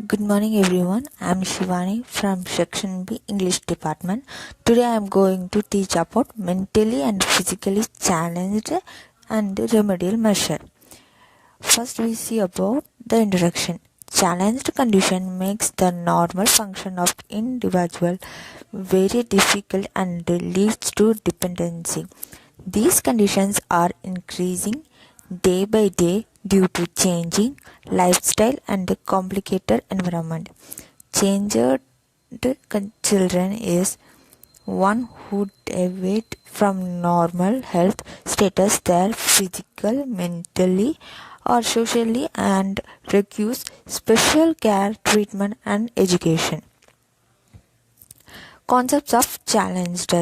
Good morning everyone. I am Shivani from Section B English Department. Today I am going to teach about mentally and physically challenged and remedial measure. First we see about the introduction. Challenged condition makes the normal function of individual very difficult and leads to dependency. These conditions are increasing day by day due to changing lifestyle and complicated environment. Changed children is one who deviate from normal health status their physical, mentally or socially and requires special care, treatment and education. Concepts of challenged.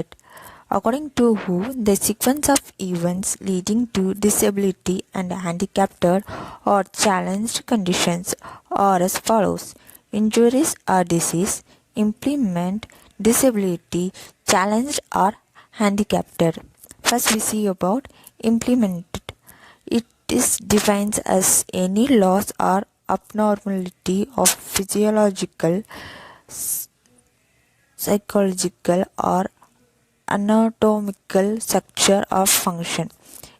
According to who, the sequence of events leading to disability and handicapped or challenged conditions are as follows. Injuries or disease, impairment, disability, challenged or handicapped. First we see about impairment. It is defined as any loss or abnormality of physiological, psychological or anatomical structure or function.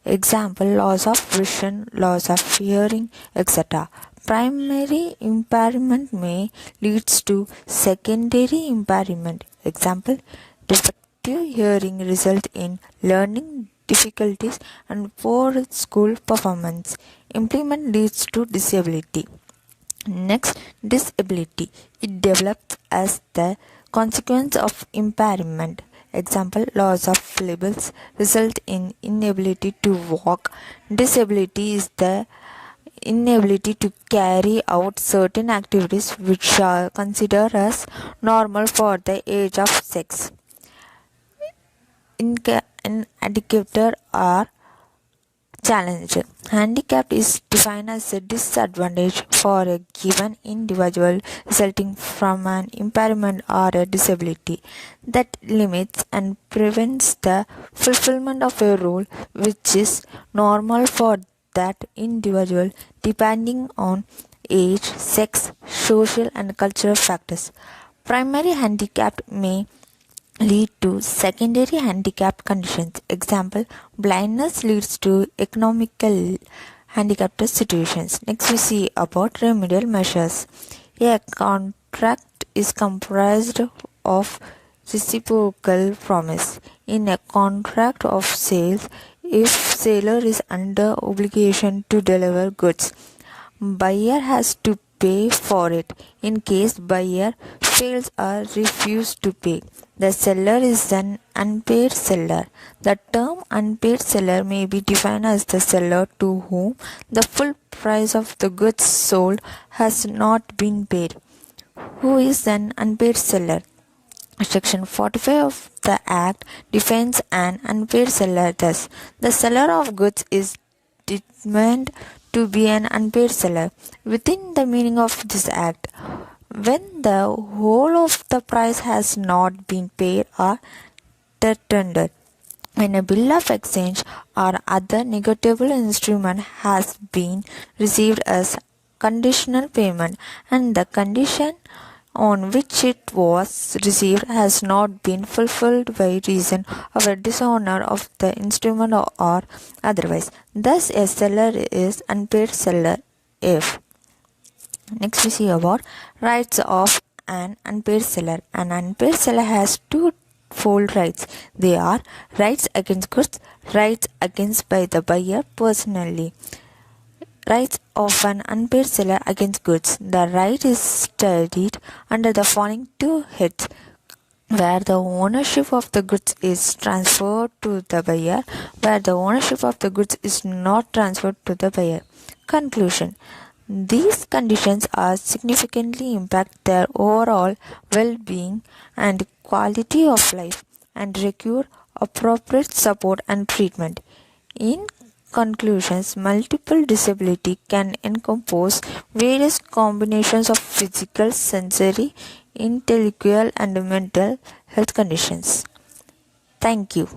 Example, loss of vision, loss of hearing, etc. Primary impairment may leads to secondary impairment. Example, defective hearing result in learning difficulties and poor school performance. Impairment leads to disability. Next, disability. It develops as the consequence of impairment. Example, loss of limbs result in inability to walk. Disability is the inability to carry out certain activities which are considered as normal for the age of sex. Inadequate or challenged. Handicapped is defined as a disadvantage for a given individual resulting from an impairment or a disability that limits and prevents the fulfillment of a role which is normal for that individual depending on age, sex, social and cultural factors. Primary handicap may lead to secondary handicap conditions. Example, blindness leads to economical handicapped situations. Next we see about remedial measures. A contract is comprised of reciprocal promise. In a contract of sales, if seller is under obligation to deliver goods, buyer has to pay for it. In case buyer fails or refuses to pay, the seller is an unpaid seller. The term unpaid seller may be defined as the seller to whom the full price of the goods sold has not been paid. Who is an unpaid seller? Section 45 of the Act defines an unpaid seller thus: the seller of goods is determined to be an unpaid seller within the meaning of this Act when the whole of the price has not been paid or tendered. When a bill of exchange or other negotiable instrument has been received as conditional payment and the condition on which it was received has not been fulfilled by reason of a dishonor of the instrument or otherwise. Thus, a seller is unpaid seller if. Next we see about rights of an unpaid seller. An unpaid seller has twofold rights. They are rights against goods, rights against by the buyer personally. Rights of an unpaid seller against goods. The right is studied under the following two heads: where the ownership of the goods is transferred to the buyer, where the ownership of the goods is not transferred to the buyer. Conclusion: these conditions are significantly impact their overall well-being and quality of life and require appropriate support and treatment. In conclusions, multiple disability can encompass various combinations of physical, sensory, intellectual and mental health conditions. Thank you.